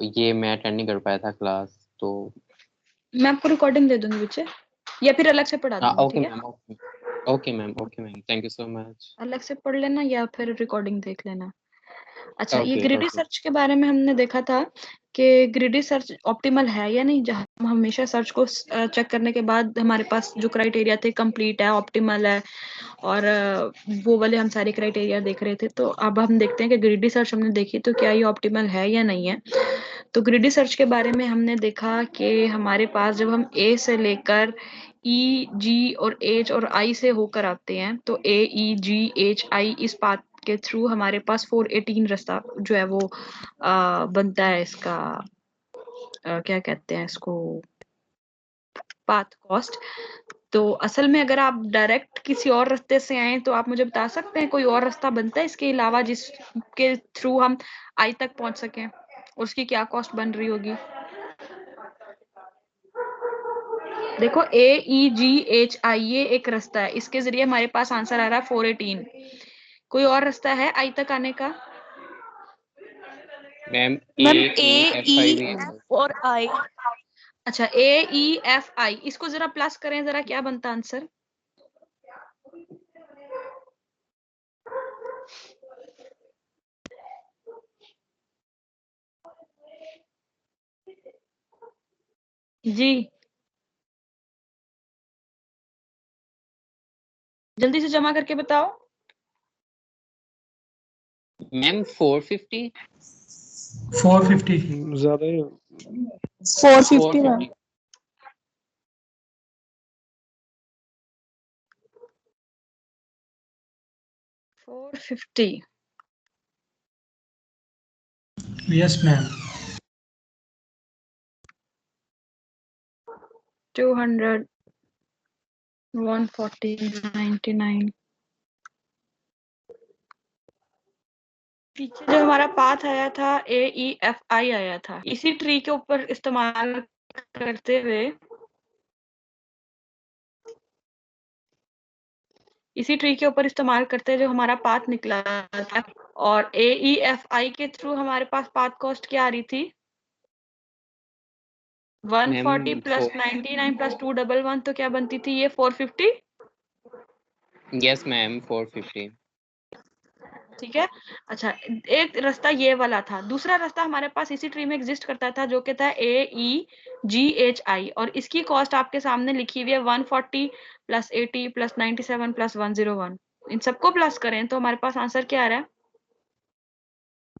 ये मैं अटेंड नहीं कर पाया था क्लास, तो मैं आपको रिकॉर्डिंग दे दूंगी बच्चे, या फिर अलग से पढ़ा दूंगी, ओके ठीक है? Ma'am, okay ma'am, okay ma'am, thank you so much. अलग से पढ़ लेना या फिर रिकॉर्डिंग देख लेना। अच्छा, ये ओके ग्रिडी ओके। सर्च के बारे में हमने देखा था कि ग्रिडी सर्च ऑप्टिमल है या नहीं, जहाँ हम हमेशा सर्च को चेक करने के बाद हमारे पास जो क्राइटेरिया थे कंप्लीट है, ऑप्टिमल है, और वो वाले हम सारे क्राइटेरिया देख रहे थे। तो अब हम देखते हैं कि ग्रिडी सर्च हमने देखी तो क्या ये ऑप्टिमल है या नहीं है। तो ग्रिडी सर्च के बारे में हमने देखा कि हमारे पास जब हम ए से लेकर ई, जी और एच और आई से होकर आते हैं, तो ए, ई, जी, एच, आई इस पाथ के थ्रू हमारे पास 418 रास्ता जो है वो बनता है। इसका क्या कहते हैं इसको, पाथ कॉस्ट। तो असल में अगर आप डायरेक्ट किसी और रास्ते से आए तो आप मुझे बता सकते हैं कोई और रास्ता बनता है इसके अलावा जिसके थ्रू हम आई तक पहुंच सकें, उसकी क्या कॉस्ट बन रही होगी? देखो, ए, ई, जी, एच, आई ये एक रास्ता है, इसके जरिए हमारे पास आंसर आ रहा है 418। कोई और रास्ता है आई तक आने का? Ma'am ma'am E A, F I E, भी है। एफ और आई। अच्छा, ए, ई, एफ, आई, इसको जरा प्लस करें, जरा क्या बनता आंसर? जी जल्दी से जमा करके बताओ। मैम 450। 450 ज्यादा ही 450 मैम। 450। 450। Yes ma'am. 200, 140, 99। पीछे जो हमारा पाथ आया था ए, ई, एफ, आई आया था, इसी ट्री के ऊपर इस्तेमाल करते हुए, इसी ट्री के ऊपर इस्तेमाल करते जो हमारा पाथ निकला था, और ए, ई, एफ, आई के थ्रू हमारे पास पाथ कॉस्ट क्या आ रही थी? 140 प्लस 99 प्लस 211, तो क्या बनती थी ये? 450। Yes ma'am 450। ठीक है। अच्छा, एक रास्ता ये वाला था, दूसरा रास्ता हमारे पास इसी ट्री में एग्जिस्ट करता था जो कि था ए, ई, जी, एच, आई, और इसकी कॉस्ट आपके सामने लिखी हुई है 140 प्लस 80 प्लस 97 प्लस 101। इन सबको प्लस करें तो हमारे पास आंसर क्या आ रहा है?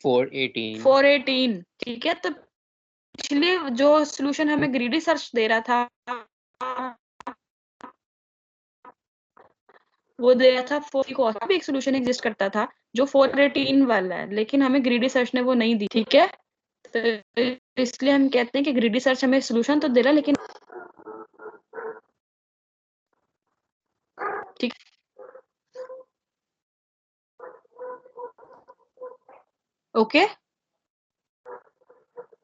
418। 418। ठीक है, तो पिछले जो सोल्यूशन हमें ग्रीडी सर्च दे रहा था वो दे रहा था 4 कॉस्ट भी एक सोल्यूशन एग्जिस्ट करता था जो 418 वाला है, लेकिन हमें ग्रीडी सर्च ने वो नहीं दी। ठीक है, तो इसलिए हम कहते हैं कि ग्रीडी सर्च हमें सोल्यूशन तो दे रहा है लेकिन ठीक। ओके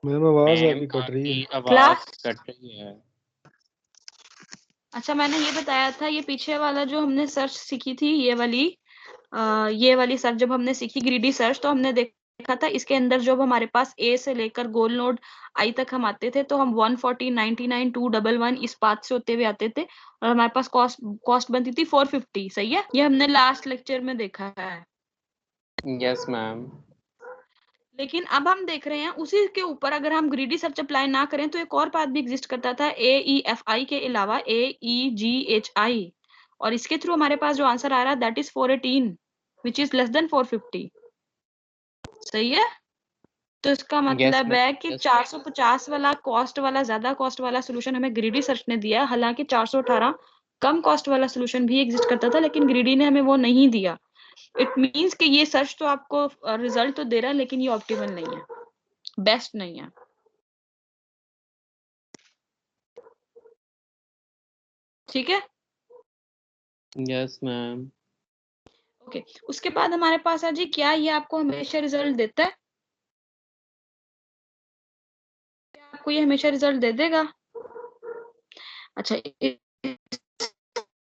मैम आवाज मैम आपकी कट रही है। आपकी आवाज क्लास। कट रही है। अच्छा, मैंने ये बताया था ये पीछे वाला जो हमने सर्च सीखी थी, ये वाली सर्च जब हमने सीखी ग्रीडी सर्च, तो हमने देखा था इसके अंदर जब हमारे पास ए से लेकर गोल नोड आई तक हम आते थे तो हम 140, 99, 211 इस पाथ से होते हुए आते थे, और हमारे पास कॉस्ट बनती थी 450। सही है, ये हमने लास्ट लेक्चर में देखा है। Yes ma'am. लेकिन अब हम देख रहे हैं उसी के ऊपर अगर हम ग्रीडी सर्च अप्लाई ना करें तो एक और पाथ भी एग्जिस्ट करता था ए, ई, एफ, आई के अलावा ए, ई, जी, एच, आई, और इसके थ्रू हमारे पास जो आंसर आ रहा है that is 418 which is less then 450। सही है, तो इसका यस मतलब है कि मैम। 450 वाला कॉस्ट वाला ज्यादा कॉस्ट वाला सोल्यूशन हमें ग्रीडी सर्च ने दिया, हालांकि 418 कम कॉस्ट वाला सोल्यूशन भी एग्जिस्ट करता था लेकिन ग्रीडी ने हमें वो नहीं दिया। इट मींस कि ये सर्च तो आपको रिजल्ट तो दे रहा है लेकिन ये ऑप्टिमल नहीं है, बेस्ट नहीं है। ठीक है, यस मैम। ओके। उसके बाद हमारे पास है जी, क्या ये आपको हमेशा रिजल्ट देता है? क्या आपको ये हमेशा रिजल्ट दे देगा? अच्छा,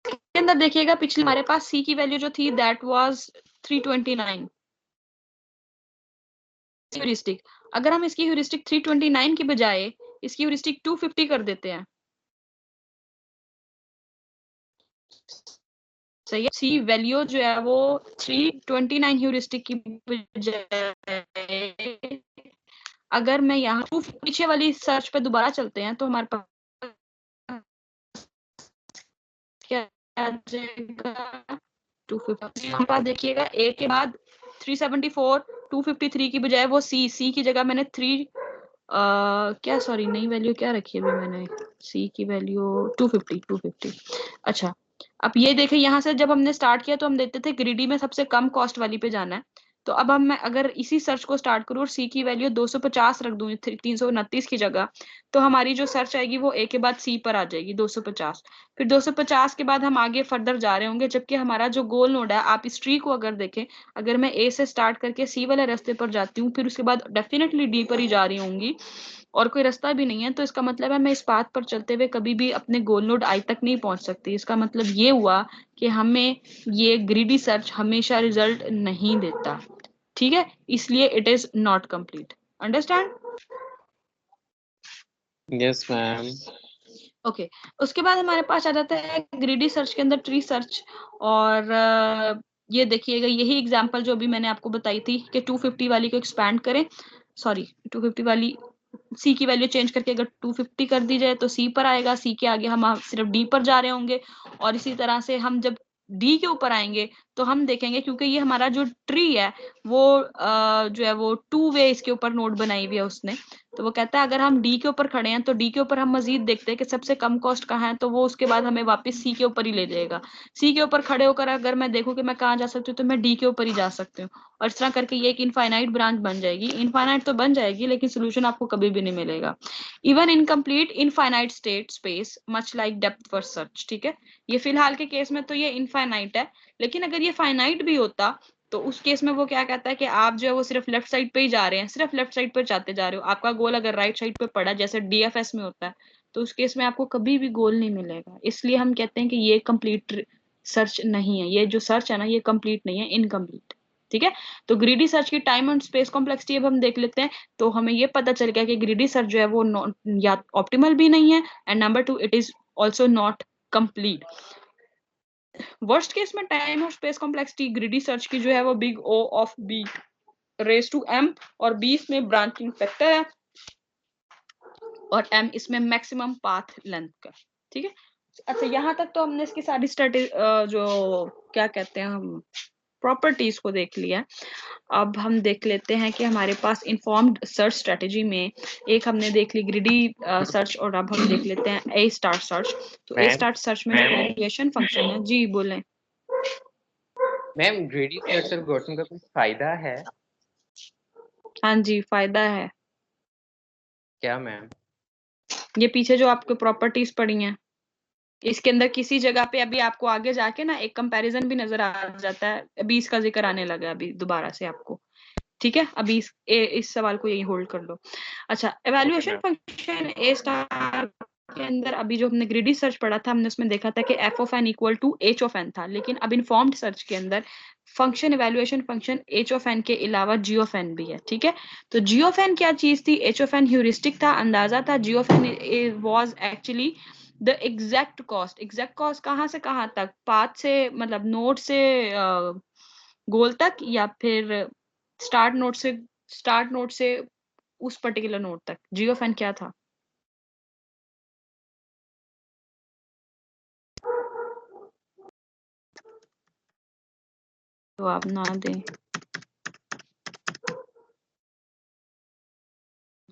इसके अंदर देखिएगा पिछले हमारे पास सी की वैल्यू जो थी दैट वाज 329। ह्यूरिस्टिक, अगर हम इसकी ह्यूरिस्टिक 329 की बजाय इसकी ह्यूरिस्टिक 250 कर देते हैं, सही है, सी वैल्यू जो है वो 329 ह्यूरिस्टिक की बजाय अगर मैं यहाँ पीछे वाली सर्च पे दोबारा चलते हैं तो हमारे पास क्या आ जाएगा 250। हमारे पास देखिएगा ए के बाद 374 253 की बजाय वो सी की जगह मैंने 3 क्या सॉरी नई वैल्यू क्या रखी है अभी मैंने, सी की वैल्यू 250। अच्छा, अब ये देखें यहाँ से जब हमने स्टार्ट किया तो हम देते थे ग्रीडी में सबसे कम कॉस्ट वाली पे जाना है, तो अब मैं अगर इसी सर्च को स्टार्ट करूँ और सी की वैल्यू 250 रख दूं 329 की जगह, तो हमारी जो सर्च आएगी वो ए के बाद सी पर आ जाएगी 250। फिर 250 के बाद हम आगे फर्दर जा रहे होंगे, जबकि हमारा जो गोल नोड है, आप इस ट्री को अगर देखें, अगर मैं ए से स्टार्ट करके सी वाले रास्ते पर जाती हूँ फिर उसके बाद डेफिनेटली डी पर ही जा रही होंगी और कोई रास्ता भी नहीं है, तो इसका मतलब है मैं इस पाथ पर चलते हुए कभी भी अपने गोल नोड आई तक नहीं पहुंच सकती। इसका मतलब ये हुआ कि हमें ये ग्रीडी सर्च हमेशा रिजल्ट नहीं देता, ठीक है, इसलिए it is not complete. Understand? Yes, ma'am. Okay उसके बाद हमारे पास आ जाता है ग्रीडी सर्च के अंदर ट्री सर्च, और ये देखिएगा यही एग्जांपल जो अभी मैंने आपको बताई थी कि 250 वाली को एक्सपैंड करें, सॉरी 250 वाली सी की वैल्यू चेंज करके अगर 250 कर दी जाए तो सी पर आएगा, सी के आगे हम सिर्फ डी पर जा रहे होंगे, और इसी तरह से हम जब डी के ऊपर आएंगे तो हम देखेंगे क्योंकि ये हमारा जो ट्री है वो जो है वो 2 वे इसके ऊपर नोड बनाई हुई है उसने, तो वो कहता है अगर हम डी के ऊपर खड़े हैं तो डी के ऊपर हम मजीद देखते हैं कि सबसे कम कॉस्ट कहाँ है, तो वो उसके बाद हमें वापस सी के ऊपर ही ले जाएगा। सी के ऊपर खड़े होकर अगर मैं देखूं कि मैं कहाँ जा सकती हूँ तो मैं डी के ऊपर ही जा सकती हूँ, और इस तरह करके ये एक इनफाइनाइट ब्रांच बन जाएगी। इनफाइनाइट तो बन जाएगी लेकिन सोल्यूशन आपको कभी भी नहीं मिलेगा। Even incomplete infinite state space much like depth first search, ठीक है, ये फिलहाल के केस में तो ये इनफाइनाइट है, लेकिन अगर ये फाइनाइट भी होता तो उस केस में वो क्या कहता है कि आप जो है वो सिर्फ लेफ्ट साइड पे ही जा रहे हैं, सिर्फ लेफ्ट साइड पर जाते जा रहे हो, आपका गोल अगर राइट साइड पे पड़ा जैसे डीएफएस में होता है तो उस केस में आपको कभी भी गोल नहीं मिलेगा। इसलिए हम कहते हैं कि ये कंप्लीट सर्च नहीं है, ये जो सर्च है ना ये कंप्लीट नहीं है, इनकम्प्लीट, ठीक है। तो ग्रीडी सर्च की टाइम एंड स्पेस कॉम्प्लेक्सिटी अब हम देख लेते हैं, तो हमें ये पता चल गया कि ग्रीडी सर्च जो है वो या ऑप्टिमल भी नहीं है, and number 2 it is also not complete. Worst case में टाइम और स्पेस कॉम्प्लेक्सिटी ग्रीडी सर्च की जो है वो big O of B raise to M, और B इसमें ब्रांचिंग फैक्टर है और M इसमें मैक्सिमम पाथ लेंथ का, ठीक है। अच्छा यहाँ तक तो हमने इसकी सारी जो क्या कहते हैं हम प्रॉपर्टीज को देख लिया। अब हम देख लेते हैं कि हमारे पास इन्फॉर्म्ड सर्च स्ट्रेटेजी में एक हमने देख ली ग्रीडी सर्च, और अब हम देख लेते हैं ए स्टार सर्च। तो ए स्टार सर्च में वेरिएशन फंक्शन है, जी बोलें। मैम ग्रीडी सर्च एल्गोरिथम का कुछ फायदा है हाँ जी फायदा है। क्या मैम? ये पीछे जो आपको प्रॉपर्टीज पड़ी हैं इसके अंदर किसी जगह पे अभी आपको आगे जाके ना एक कंपैरिजन भी नजर आ जाता है, अभी इसका जिक्र आने लगा अभी दोबारा से आपको, ठीक है। अभी इस सवाल को यही होल्ड कर लो। अच्छा एवेल्युएशन फंक्शन ए स्टार के अंदर अभी जो हमने ग्रीडी सर्च पढ़ा था हमने उसमें देखा था कि f of n equal to h of n था, लेकिन अब इन्फॉर्म्ड सर्च के अंदर function evaluation function h of N के अलावा जी ऑफ एन भी है, ठीक है। तो जी ऑफ एन क्या चीज थी? एच ऑफ एन ह्यूरिस्टिक था, अंदाजा था। G of n was actually the exact cost. Exact cost कहाँ से कहाँ तक? पाथ से मतलब नोड से गोल तक, या फिर स्टार्ट नोड से उस पर्टिकुलर नोड तक। जी ऑफ एन क्या था? तो आप ना दें,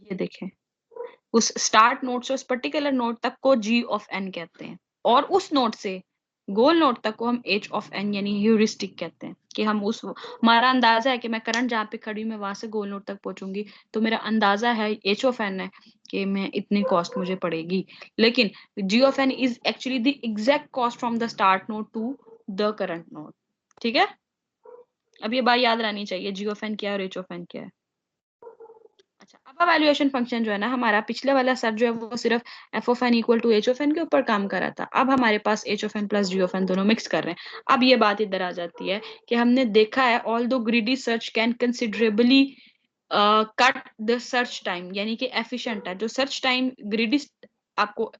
ये देखें उस स्टार्ट नोड से उस पर्टिकुलर नोड तक को जी ऑफ एन कहते हैं, और उस नोड से गोल नोड तक को हम एच ऑफ एन यानी ह्यूरिस्टिक कहते हैं, कि हम उस हमारा अंदाजा है कि मैं करंट जहाँ पे खड़ी हूँ मैं वहां से गोल नोड तक पहुंचूंगी, तो मेरा अंदाजा है एच ऑफ एन है कि मैं इतनी कॉस्ट मुझे पड़ेगी। लेकिन g of N is actually the exact cost from the start node to the current node, ठीक है। अब ये बात याद रहनी चाहिए, जी ऑफ एन क्या है और एच ऑफ एन क्या है। अच्छा अब एवेल्युएशन फंक्शन जो है ना हमारा पिछले वाला सर जो है वो सिर्फ f of n equal to h of N के ऊपर काम कर रहा था, अब हमारे पास h of N plus ji of n दोनों मिक्स कर रहे हैं। अब ये बात इधर आ जाती है कि हमने देखा है ऑल दो greedy search can considerably cut the search time, यानी कि एफिशिएंट है। जो सर्च टाइम ग्रिडी आपको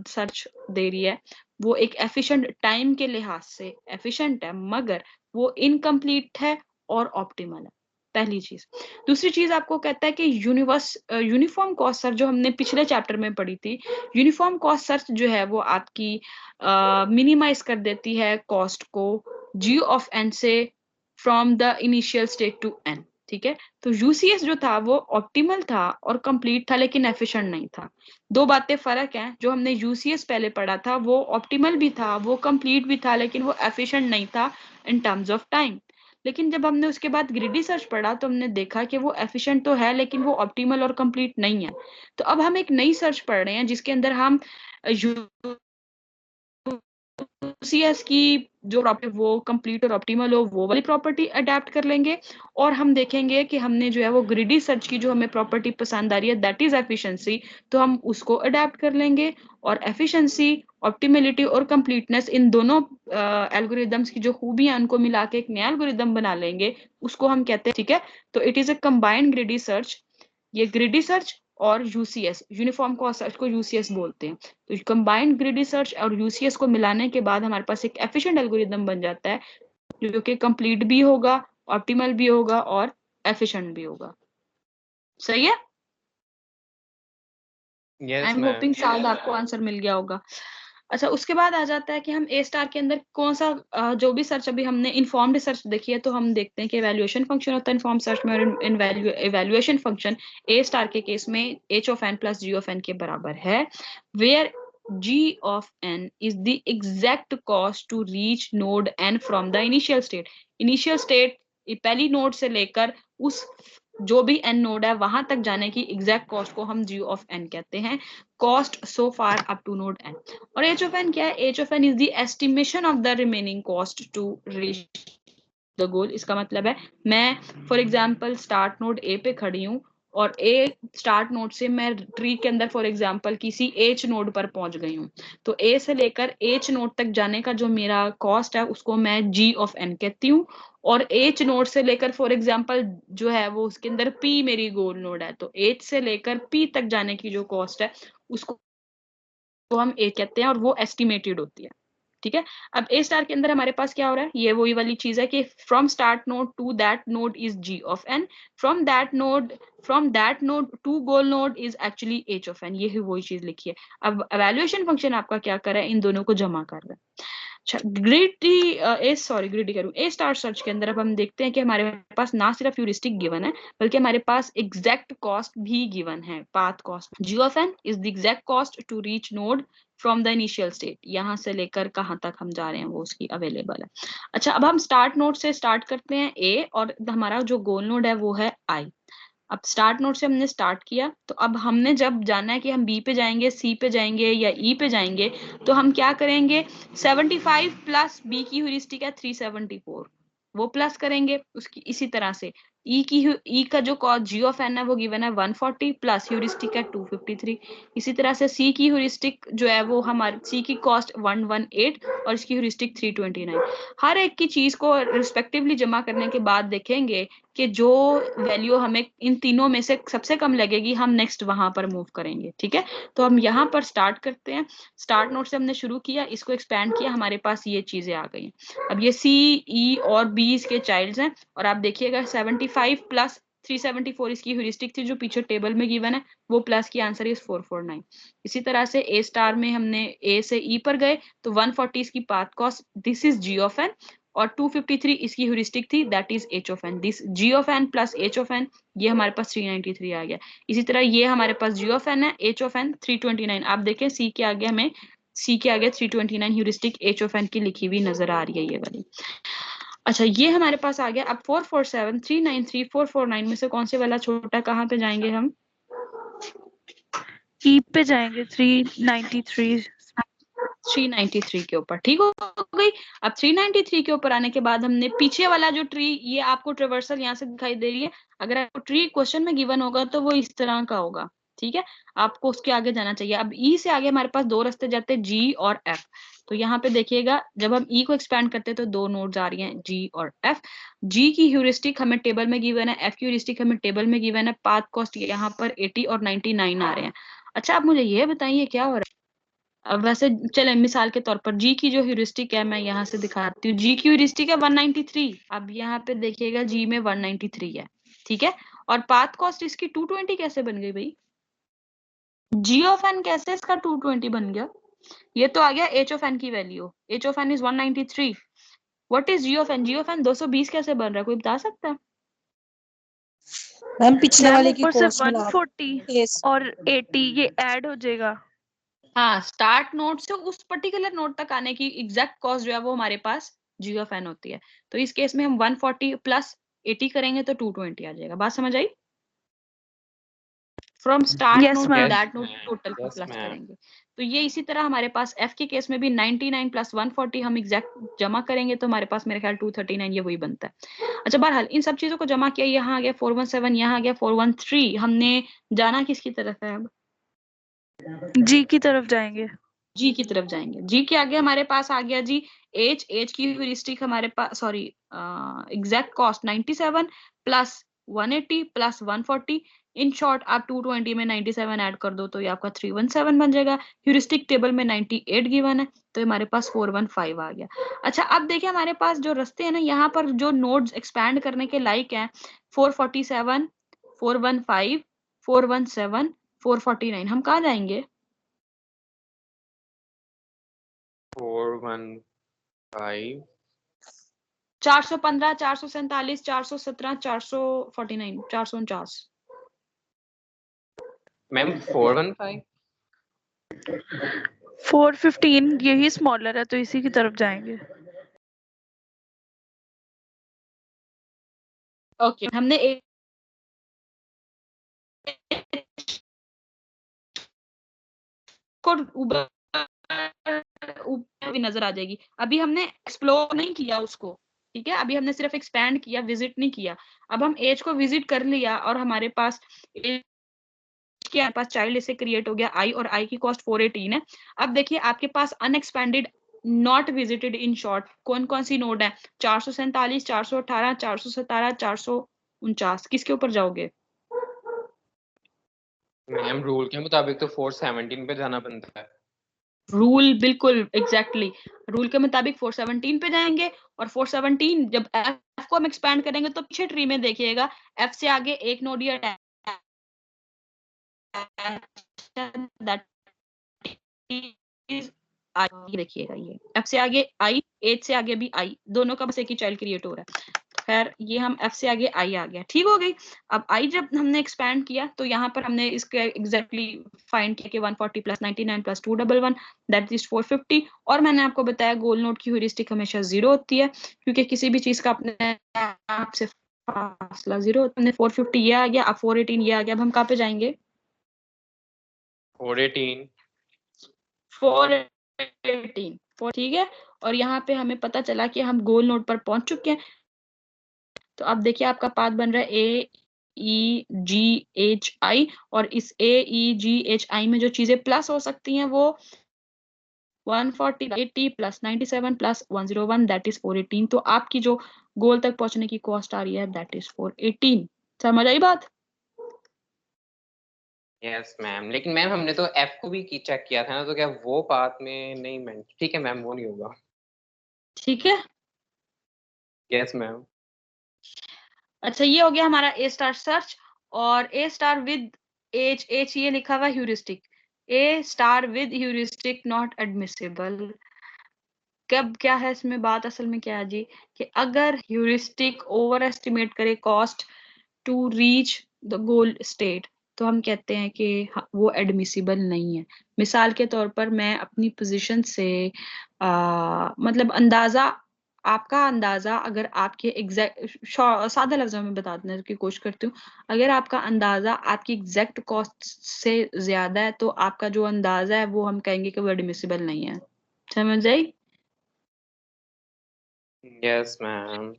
सर्च दे रही है वो एक एफिशिएंट टाइम के लिहाज से एफिशिएंट है, मगर वो इनकम्प्लीट है और ऑप्टिमल है, पहली चीज। दूसरी चीज आपको कहता है कि यूनिफॉर्म कॉस्ट सर्च जो हमने पिछले चैप्टर में पढ़ी थी, यूनिफॉर्म कॉस्ट सर्च जो है वो आपकी मिनिमाइज कर देती है कॉस्ट को जी ऑफ एन से from the initial state to n, ठीक है। तो यूसीएस जो था वो ऑप्टिमल था और कंप्लीट था लेकिन एफिशिएंट नहीं था। दो बातें फर्क हैं, जो हमने यूसीएस पहले पढ़ा था वो ऑप्टिमल भी था, वो कंप्लीट भी था, लेकिन वो एफिशिएंट नहीं था इन टर्म्स ऑफ टाइम। लेकिन जब हमने उसके बाद ग्रिडी सर्च पढ़ा तो हमने देखा कि वो एफिशिएंट तो है लेकिन वो ऑप्टिमल और कंप्लीट नहीं है। तो अब हम एक नई सर्च पढ़ रहे हैं जिसके अंदर हम यूसीएस की जो प्रॉपर्टी वो कंप्लीट और ऑप्टिमल हो वो वाली प्रॉपर्टी अडेप्ट कर लेंगे, और हम देखेंगे कि हमने जो है वो ग्रिडी सर्च की जो हमें प्रॉपर्टी पसंद आ रही है दैट इज एफिशिएंसी, तो हम उसको अडेप्ट कर लेंगे। और एफिशिएंसी, ऑप्टिमिलिटी और कंप्लीटनेस इन दोनों एल्गोरिदम्स की जो खूबियां उनको मिला के एक नया एल्गोरिदम बना लेंगे, उसको हम कहते हैं, ठीक है। तो it is a combined greedy search. ये ग्रिडी सर्च और यूसीएस, यूनिफॉर्म कॉस्ट सर्च को यूसीएस बोलते हैं। तो कंबाइंड ग्रिडी सर्च और यूसीएस को मिलाने के बाद हमारे पास एक एफिशिएंट एल्गोरिदम बन जाता है जो कि कंप्लीट भी होगा, ऑप्टिमल भी होगा और एफिशिएंट भी होगा। सही है? आई यस एम मैम। होपिंग शायद आपको आंसर मिल गया होगा। अच्छा, उसके बाद आ जाता है कि हम ए स्टार के अंदर कौन सा जो भी सर्च अभी हमने इन्फॉर्म्ड सर्च देखी है, तो हम देखते हैं कि इवैल्यूएशन फंक्शन होता है इन्फॉर्म सर्च में, और इवैल्यूएशन फंक्शन ए स्टार के केस में H of N plus ji of N के बराबर है, where g of n is the exact cost to reach node n from the initial state। initial state पहली node से लेकर उस जो भी n नोड है वहां तक जाने की एग्जैक्ट कॉस्ट को हम g of n कहते हैं, cost so far up to node n। और h of n क्या है? h of n is the estimation of the remaining cost to reach the goal। इसका मतलब है मैं for example start node a पे खड़ी हूँ और a स्टार्ट नोड से मैं ट्री के अंदर फॉर एग्जांपल किसी h नोड पर पहुंच गई हूँ, तो a से लेकर h नोड तक जाने का जो मेरा कॉस्ट है उसको मैं g of n कहती हूँ। और h नोड से लेकर फॉर एग्जांपल जो है वो उसके अंदर p मेरी गोल नोड है, तो h से लेकर p तक जाने की जो कॉस्ट है उसको हम a कहते हैं और वो एस्टिमेटेड होती है, ठीक है। अब ए स्टार के अंदर हमारे पास क्या हो रहा है? ये वही वाली चीज है कि from start node to that node is g of n, from that node to goal node is actually h of n। ये ही वही चीज लिखी है। अब एवेल्युएशन फंक्शन आपका क्या कर रहा है? इन दोनों को जमा कर रहा है। अच्छा, ग्रिडी करूं ए स्टार सर्च के अंदर अब हम देखते हैं कि हमारे पास ना सिर्फ ह्यूरिस्टिक गिवन है बल्कि हमारे पास एग्जैक्ट कॉस्ट भी गिवन है, path cost. g of n is the exact cost to reach node from the initial state, यहां से लेकर कहां तक हम जा रहे हैं वो उसकी अवेलेबल है। अच्छा, अब हम स्टार्ट नोड से स्टार्ट करते हैं a, और हमारा जो गोल नोड है वो है i। अब स्टार्ट नोड से हमने स्टार्ट किया, तो अब हमने जब जाना है कि हम बी पे जाएंगे, सी पे जाएंगे या ई पे जाएंगे, तो हम क्या करेंगे? 75 प्लस बी की ह्यूरिस्टिक है 374, वो प्लस करेंगे उसकी। इसी तरह से ई का जो कॉस्ट जी ऑफ एन है वो गिवन है 140 प्लस ह्यूरिस्टिक है 253। इसी तरह से सी की ह्यूरिस्टिक जो है वो हमारे सी की कॉस्ट 118 और इसकी ह्यूरिस्टिक 329। हर एक की चीज को रिस्पेक्टिवली जमा करने के बाद देखेंगे कि जो वैल्यू हमें इन तीनों में से सबसे कम लगेगी हम नेक्स्ट वहां पर मूव करेंगे, ठीक है। तो हम यहाँ पर स्टार्ट करते हैं, स्टार्ट नोड से हमने शुरू किया, इसको एक्सपैंड किया, हमारे पास ये चीजें आ गई। अब ये सी, ई और बी इसके चाइल्ड्स हैं, और आप देखिएगा 75 प्लस 374 इसकी ह्यूरिस्टिक थी जो पीछे टेबल में गिवन है, वो प्लस की आंसर इज 449। इसी तरह से ए स्टार में हमने ए से ई पर गए तो 140 इसकी path cost, this is G of N, और 253 इसकी ह्यूरिस्टिक थी that is h of n। This g of n plus h of n, ये हमारे पास 393 आ गया। इसी तरह ये हमारे पास g ऑफ n है, h ऑफ n 329। आप देखें c के आगे हमें 329 ह्यूरिस्टिक h ऑफ n की लिखी हुई नजर आ रही है ये वाली। अच्छा, ये हमारे पास आ गया। अब 447 393 449 में से कौन से वाला छोटा, कहाँ पे जाएंगे हम? ई पे जाएंगे 393 393 के ऊपर, ठीक हो गई। अब 393 के ऊपर आने के बाद हमने पीछे वाला जो ट्री, ये आपको ट्रेवर्सल यहाँ से दिखाई दे रही है, अगर आपको ट्री क्वेश्चन में गिवन होगा तो वो इस तरह का होगा, ठीक है, आपको उसके आगे जाना चाहिए। अब ई से आगे हमारे पास दो रास्ते जाते हैं, जी और एफ। तो यहाँ पे देखिएगा जब हम ई को एक्सपैंड करते हैं तो दो नोड्स आ रही हैं, जी और एफ। जी की ह्यूरिस्टिक हमें टेबल में गिवन है, एफ की ह्यूरिस्टिक हमें टेबल में गिवन है। पाथ कॉस्ट यहाँ पर 80 और 99 आ रहे हैं। अच्छा, आप मुझे ये बताइए क्या हो रहा है। अब वैसे चले मिसाल के तौर पर जी की जो ह्यूरिस्टिक है मैं यहाँ से दिखाती हूँ। जी की ह्यूरिस्टिक है 193। अब यहाँ पे देखिएगा जी में 193 है, ठीक है। और पाथ कॉस्ट इसकी 220 कैसे बन गई भाई? जी ऑफ एन कैसे इसका 220 बन गया? ये तो आ गया एच ऑफ एन की value. H of N is 193। What is G of N? G of N 220 कैसे बन रहा है, कोई बता सकता है? मैम पिछले मैम वाले की ऊपर से कॉस्ट मिला 140 और 80 ये ऐड हो जाएगा। हाँ, स्टार्ट नोड से उस पर्टिकुलर नोड तक आने की एग्जैक्ट कॉस्ट जो है वो हमारे पास जी ऑफ एन होती है। तो इस केस में हम 140 प्लस 80 करेंगे तो 220 आ जाएगा। बात समझ आई? From start S node to M. That node total को यस प्लस मैम। करेंगे। तो ये इसी तरह हमारे पास एफ के केस में भी 99 प्लस 140 हम एग्जैक्ट जमा करेंगे तो हमारे पास मेरे ख्याल 239 ये वही बनता है। अच्छा, बहरहाल इन सब चीजों को जमा किया, यहाँ आ गया 417, यहाँ आ गया 413। हमने जाना किसकी तरफ है अब? जी की तरफ जाएंगे। जी की तरफ जाएंगे। जी के आगे हमारे पास आ गया जी एच। एच की ह्यूरिस्टिक हमारे पास, sorry, exact cost 97 plus 180 plus 140। In short आप 220 में 97 ऐड कर दो तो ये आपका 317 बन जाएगा। ह्यूरिस्टिक टेबल में 98 गिवन है तो हमारे पास 415 आ गया। अच्छा, अब देखिए हमारे पास जो रास्ते हैं ना, यहाँ पर जो नोड्स एक्सपैंड करने के लायक हैं 447, 415, 417, 449, हम कहाँ जाएंगे? 415 415, 447, 417, 449, 449। मैम 415। 415 यही स्मॉलर है तो इसी की तरफ जाएंगे। ओके, हमने एक को ऊपर ऊपर भी नजर आ जाएगी। अभी हमने एक्सप्लोर नहीं किया उसको, ठीक है, अभी हमने सिर्फ एक्सपैंड किया, विजिट नहीं किया। अब हम एज को विजिट कर लिया और हमारे पास के पास चाइल्ड इसे क्रिएट हो गया आई, और आई की कॉस्ट 418 है। अब देखिए आपके पास unexpanded not visited in short कौन कौन सी नोड है? 447, 418, 417, 449। किसके ऊपर जाओगे? मैम रूल के मुताबिक तो 417 पे जाना बनता है। रूल बिल्कुल एग्जैक्टली रूल के मुताबिक 417 पे जाएंगे। और 417 जब एफ को हम एक्सपैंड करेंगे तो पीछे ट्री में देखिएगा एफ से आगे एक नोड या दैट इज आई। देखिएगा ये एफ से आगे आई, एच से आगे भी आई, दोनों का बस एक ही चाइल्ड क्रिएट हो रहा है। खैर ये हम एफ से आगे आई आ गया, ठीक हो गई। अब आई जब हमने एक्सपैंड किया तो यहाँ पर हमने इसके एग्जैक्टली फाइंड किया कि 140 प्लस 99 प्लस 211 दैट इज 450। और मैंने आपको बताया गोल नोट की ह्यूरिस्टिक हमेशा 0 होती है क्योंकि किसी भी चीज का अपने आप से फासला 0 होता है। 450 ये आ गया, अब 418 ये आ गया। अब हम कहाँ पे जाएंगे? 418। 418 ठीक है। और यहाँ पे हमें पता चला कि हम गोल नोट पर पहुंच चुके हैं। तो अब देखिए आपका पाथ बन रहा है ए ई जी एच आई, और इस ए ई जी एच आई में जो चीजें प्लस हो सकती हैं वो 140, 80 प्लस 97 प्लस 101 दैट इज 418। तो आपकी जो गोल तक पहुंचने की कॉस्ट आ रही है दैट इज 418। समझ आई बात? यस मैम, लेकिन मैम हमने तो एफ को भी चेक किया था ना, तो क्या वो पाथ में नहीं मैम? ठीक है मैम, वो नहीं होगा। ठीक है। Yes ma'am. अच्छा, ये हो गया हमारा ए स्टार सर्च। और ए स्टार विद एच, एच ये लिखा हुआ heuristic, A star with heuristic not admissible. कब क्या है इसमें बात असल में क्या है जी, कि अगर ह्यूरिस्टिक ओवर एस्टिमेट करे cost to reach the goal state तो हम कहते हैं कि वो एडमिसिबल नहीं है। मिसाल के तौर पर मैं अपनी पोजीशन से मतलब अंदाजा, आपका अंदाजा अगर आपके एग्जैक्ट, सादा लफ्जों में बताने की कोशिश करती हूँ, अगर आपका अंदाजा आपकी एग्जैक्ट कॉस्ट से ज्यादा है तो आपका जो अंदाजा है वो हम कहेंगे कि वो एडमिसिबल नहीं है। समझ आई? Yes ma'am.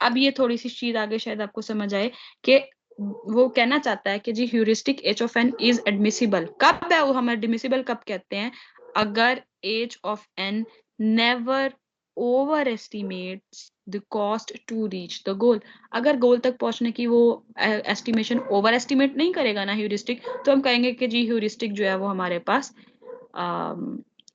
अब ये थोड़ी सी चीज आगे शायद आपको समझ आए कि वो कहना चाहता है कि जी heuristic H of N is admissible. कब है वो, हम एडमिसिबल कब कहते हैं? अगर h of n never over estimates the cost to reach the goal. अगर गोल तक पहुंचने की वो एस्टिमेशन ओवर एस्टिमेट नहीं करेगा ना ह्यूरिस्टिक, तो हम कहेंगे कि जी ह्यूरिस्टिक जो है वो हमारे पास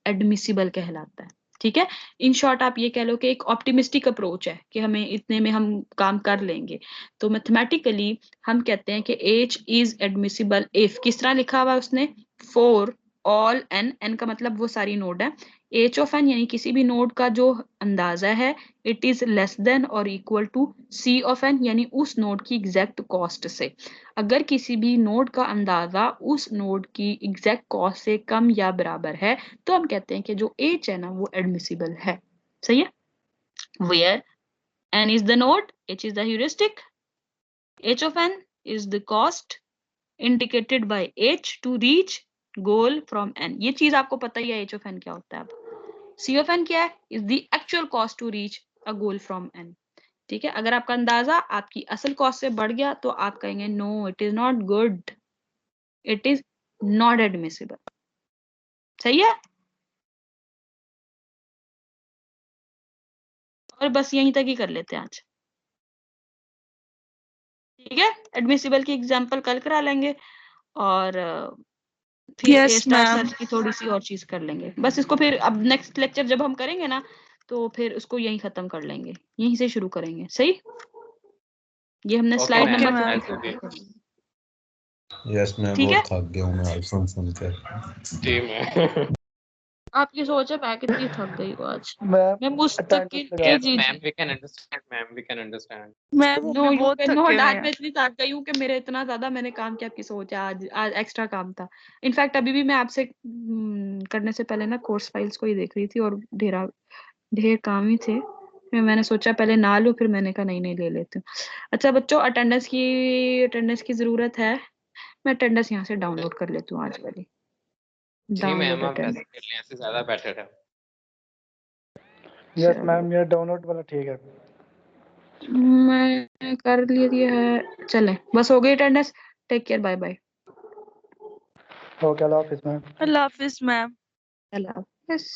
एडमिसिबल कहलाता है। ठीक है, इन शॉर्ट आप ये कह लो कि एक ऑप्टिमिस्टिक अप्रोच है कि हमें इतने में हम काम कर लेंगे। तो मैथमेटिकली हम कहते हैं कि एच इज एडमिसिबल इफ, किस तरह लिखा हुआ है उसने, फॉर ऑल एन, एन का मतलब वो सारी नोड है, एच ऑफ एन यानी किसी भी नोड का जो अंदाजा है, इट इज लेस देन और equal to C of N यानी उस नोड की एग्जैक्ट कॉस्ट से। अगर किसी भी नोड का अंदाजा उस नोड की एग्जैक्ट कॉस्ट से कम या बराबर है, तो हम कहते हैं कि जो एच है ना वो एडमिसिबल है। सही है, where N is the node, H is the heuristic, H of N is the cost indicated by H to reach goal from N. ये चीज आपको पता ही है एच ऑफ एन क्या होता है। अब सी ऑफ एन क्या है, is the actual cost to reach a goal from N. ठीक है, अगर आपका अंदाजा आपकी असल कॉस्ट से बढ़ गया तो आप कहेंगे no it is not good, it is not admissible. सही है, और बस यहीं तक ही कर लेते हैं आज। ठीक है, एडमिसिबल की एग्जांपल कल करा लेंगे, और फिर ए यस स्टार मैम। सर्च की थोड़ी सी और चीज कर लेंगे। बस इसको फिर अब नेक्स्ट लेक्चर जब हम करेंगे ना, तो फिर उसको यहीं खत्म कर लेंगे, यहीं से शुरू करेंगे। सही, ये हमने okay slide okay ma'am, number ma'am. ऐसे 54 भी। पर कर ली। यस मैं ठीक है, बहुत थक गया हूँ मैं आज सुन के। जी मैम। आपकी सोच है मैं कितनी थक गई हूँ आज। मैम मैं मुस्तकिल, अटेंडेंस लगा जी यस जी मैम, जी, we can understand ma'am, we can understand. Ma'am वो नो भी यू बहुत कैन थके नॉट। हुए आज मैं हैं। इतनी थक गई हूँ कि मेरे इतना ज्यादा मैंने काम किया, आपकी सोच है, आज एक्स्ट्रा काम था। इनफैक्ट अभी भी मैं आपसे करने से पहले ना कोर्स फाइल्स को ही देख रही थी, और ढेर काम ही थे। फिर मैंने सोचा पहले ना लूं, फिर मैंने कहा नहीं नहीं ले लेती हूँ। अच्छा बच्चों, अटेंडेंस की जरूरत है। मैं अटेंडेंस यहाँ से डाउनलोड कर लेती हूँ आज वाली। जी मैम, डाउनलोड आप ऐसे अटेंडेंस, कर लें, ऐसे ज्यादा बेटर है। यस चलो मैम, ये डाउनलोड वाला ठीक है। मैं कर लिए है, चले बस हो गई attendance. Take care, bye bye. Okay, अल्लाह हाफिज मैम। अल्लाह हाफिज मैम। अल्लाह हाफिज।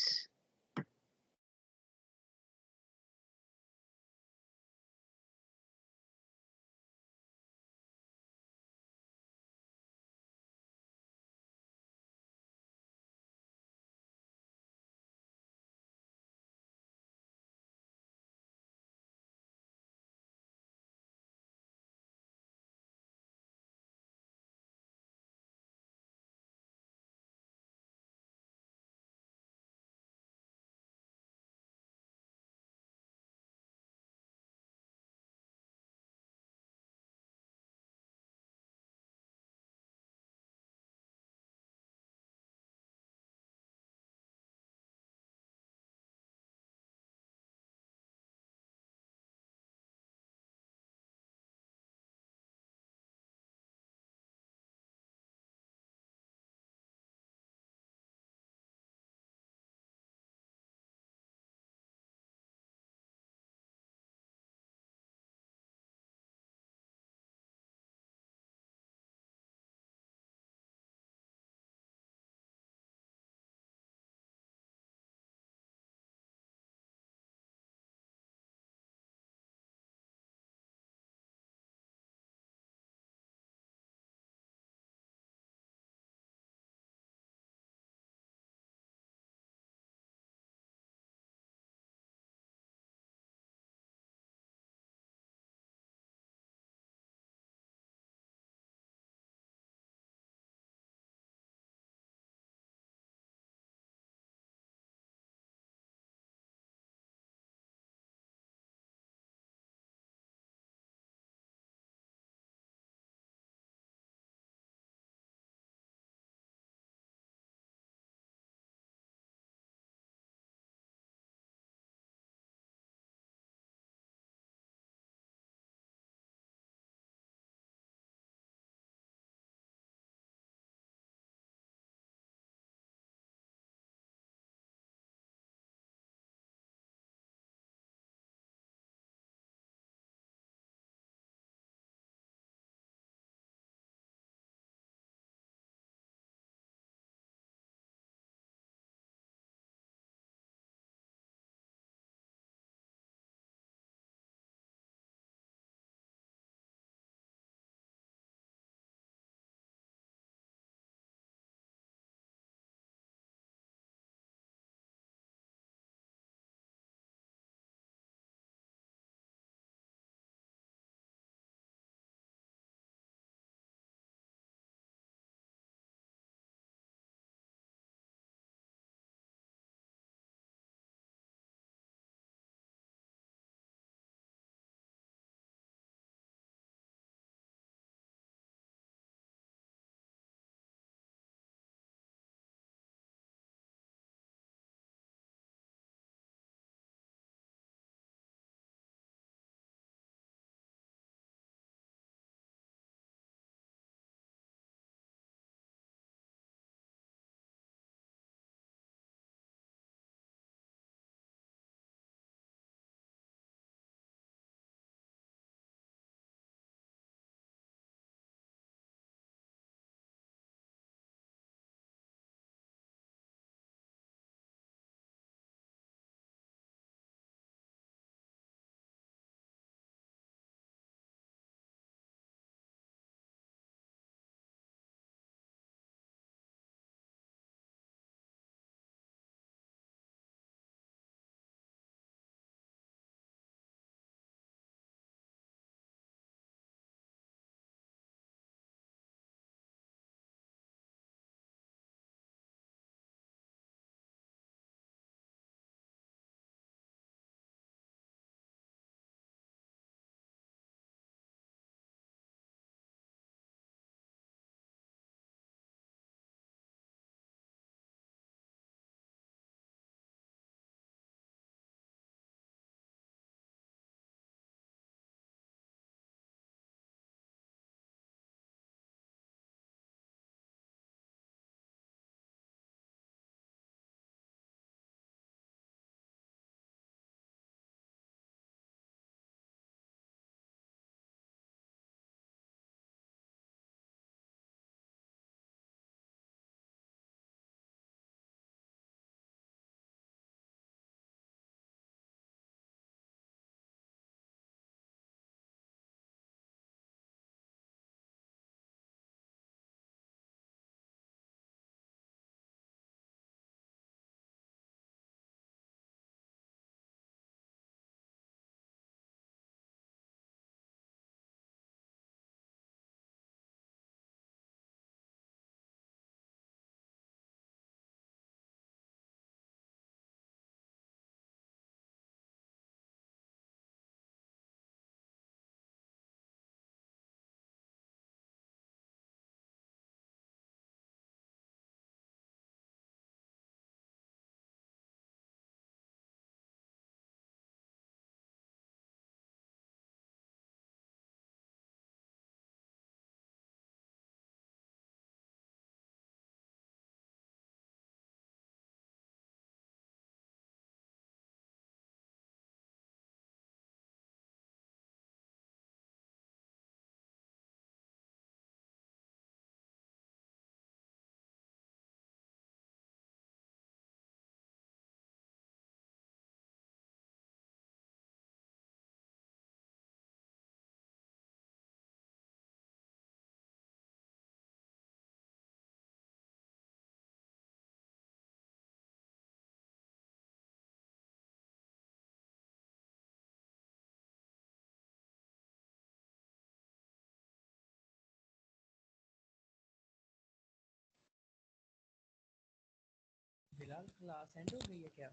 बिलाल क्लास एंड हो गई है क्या?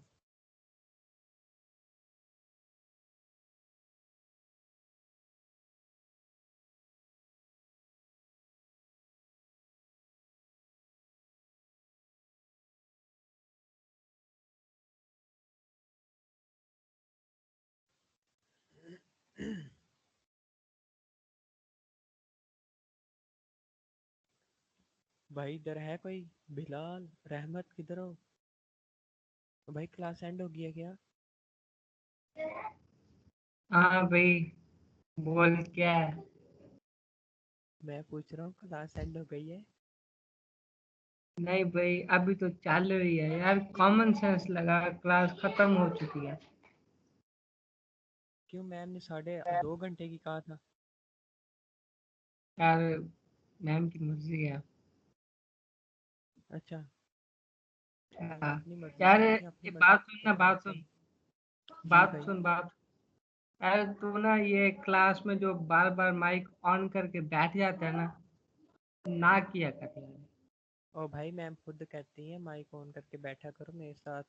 भाई इधर है कोई? बिलाल, रहमत किधर हो? भाई क्लास एंड हो गया क्या? हाँ भाई, बोल क्या है? मैं पूछ रहा हूँ क्लास एंड हो गई है? नहीं भाई, अभी तो चल रही है यार। कॉमन सेंस लगा, क्लास खत्म हो चुकी है। क्यों, मैम ने 2.5 घंटे की कहा था। यार मैम की मर्जी है। अच्छा, हाँ। अपनी मर्जी यार से अपनी मर्जी बात सुन से ना, काम बात सुन, करो। जी बात भाई। सुन, बात। यार तू ना ये क्लास में जो बार बार माइक ऑन करके बैठ जाता है ना किया कर यार। और भाई मैम खुद कहती है माइक ऑन करके बैठा करो, मेरे साथ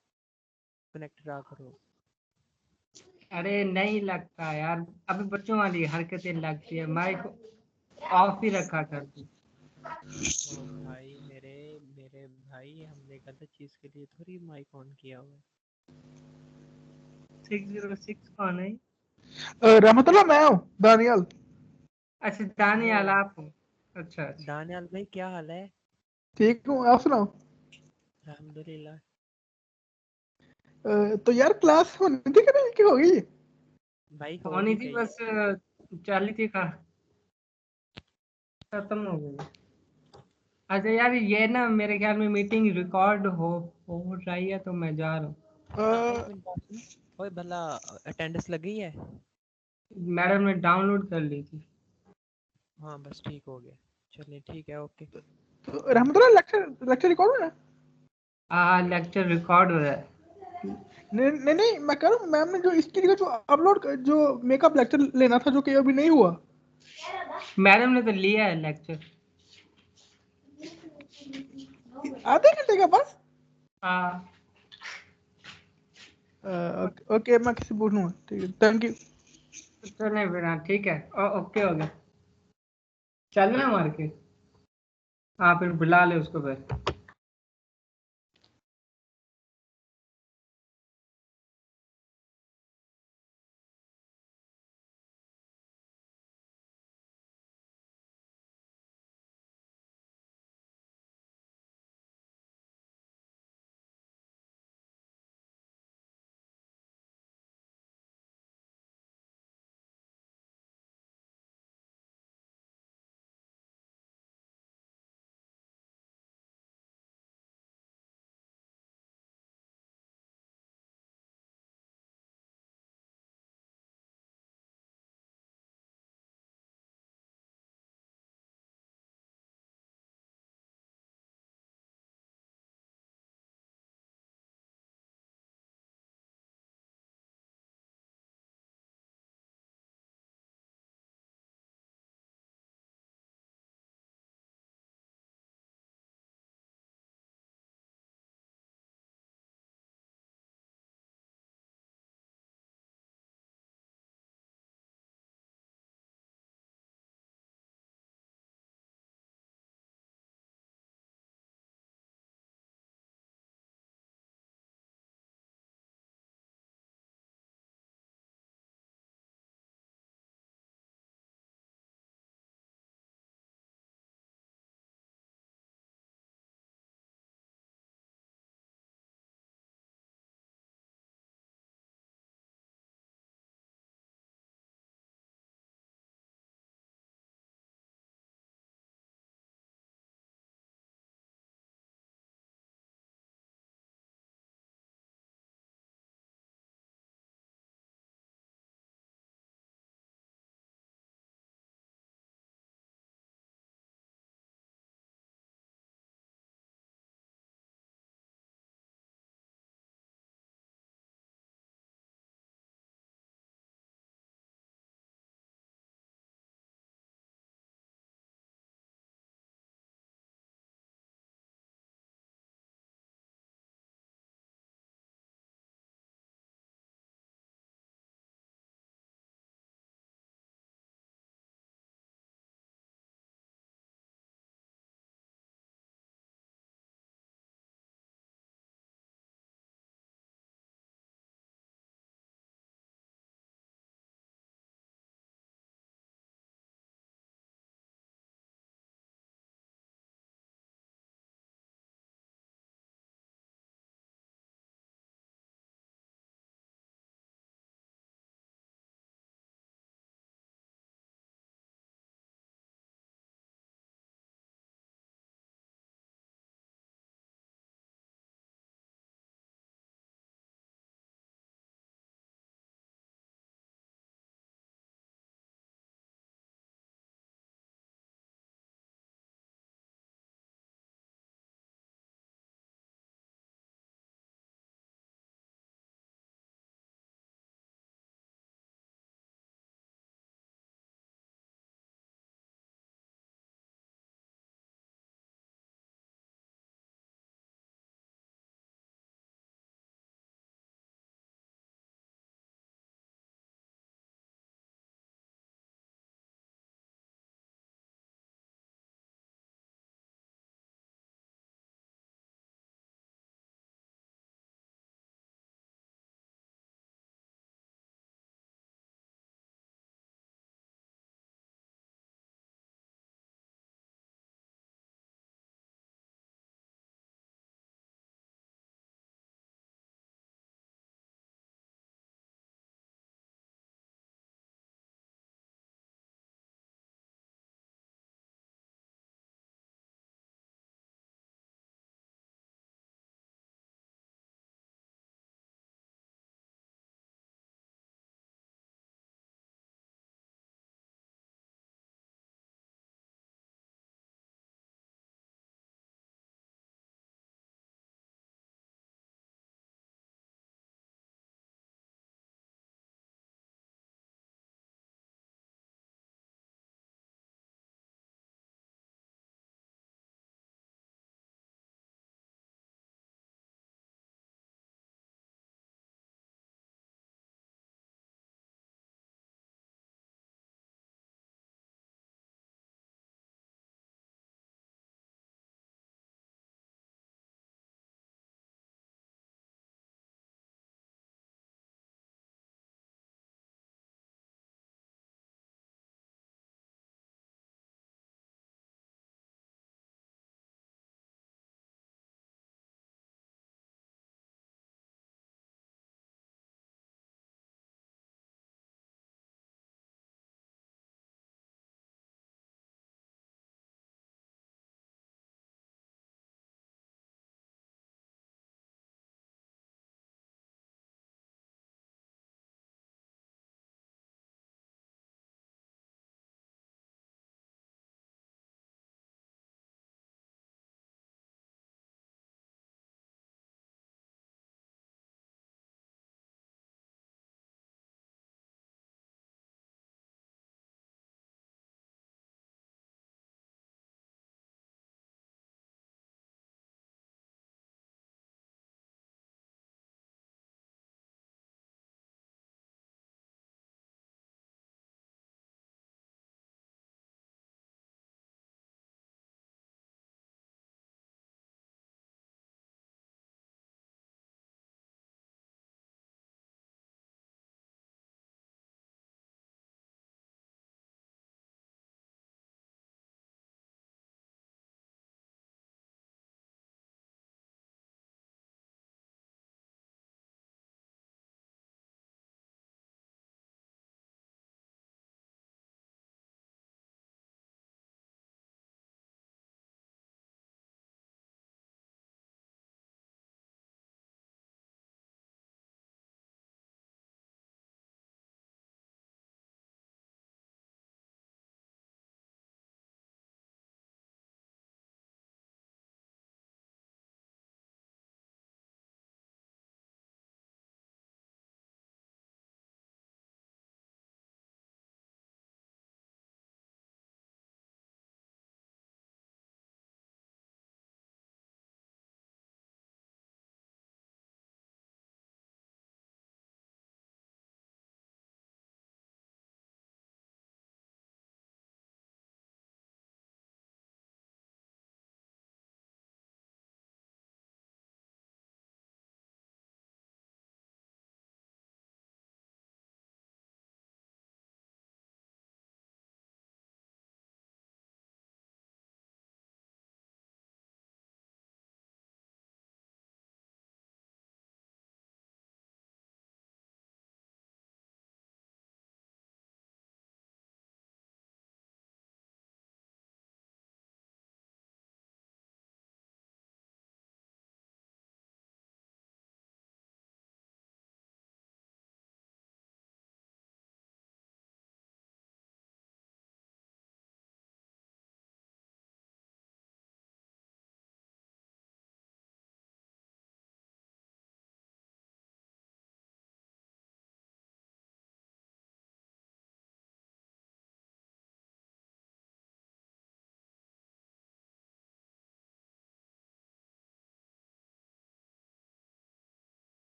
कनेक्ट रहा करो। अरे नहीं लगता यार, अभी बच्चों वाली हरकतें लगती है। माइक ऑफ ही रखा कर तू। ओ भाई, मेरे मेरे भाई, हमने गलत चीज के लिए थोड़ी माइक ऑन किया हुआ है। 606 कौन है? रहमतुल्लाह, मैं हूँ दानियल। अच्छा, दानियाल ओ आप हो? अच्छा अच्छा। दानियाल भाई, क्या हाल है? ठीक हूँ, आप सुनाओ। अल्हम्दुलिल्लाह। तो यार क्लास होनी थी कि नहीं, की हो गई? भाई हो होनी भी थी, गई है। बस चाली थी का खत्म हो गई। अच्छा यार, ये ना मेरे ख्याल में मीटिंग रिकॉर्ड हो रही है, तो मैं जा रहा हूँ। हाँ, एक मिनट बात सुनो। ओए भला, अटेंडेंस लग गई है? मैडम ने डाउनलोड कर ली थी। हाँ बस ठीक हो गया। चलिए ठीक है, ओके। तो रहमतुल्लाह, लेक्चर लेक्चर रिकॉर्ड है? हाँ, लेक्चर रिकॉर्ड हो रहा है। नहीं नहीं नहीं, मैं कह रहा हूँ मैम ने जो इसकी जगह जो अपलोड जो मेकअप लेक्चर लेना था, जो कि अभी नहीं हुआ। मैडम ने तो लिया है लेक्चर। आधे घंटे का बस? हाँ। ओके, मैं किसी पूछ लूँगा। ठीक है, थैंक यू। चले फिर, हाँ ठीक है। ओके हो गया। चलना मार्केट। हाँ, फिर बुला ले उसको फिर।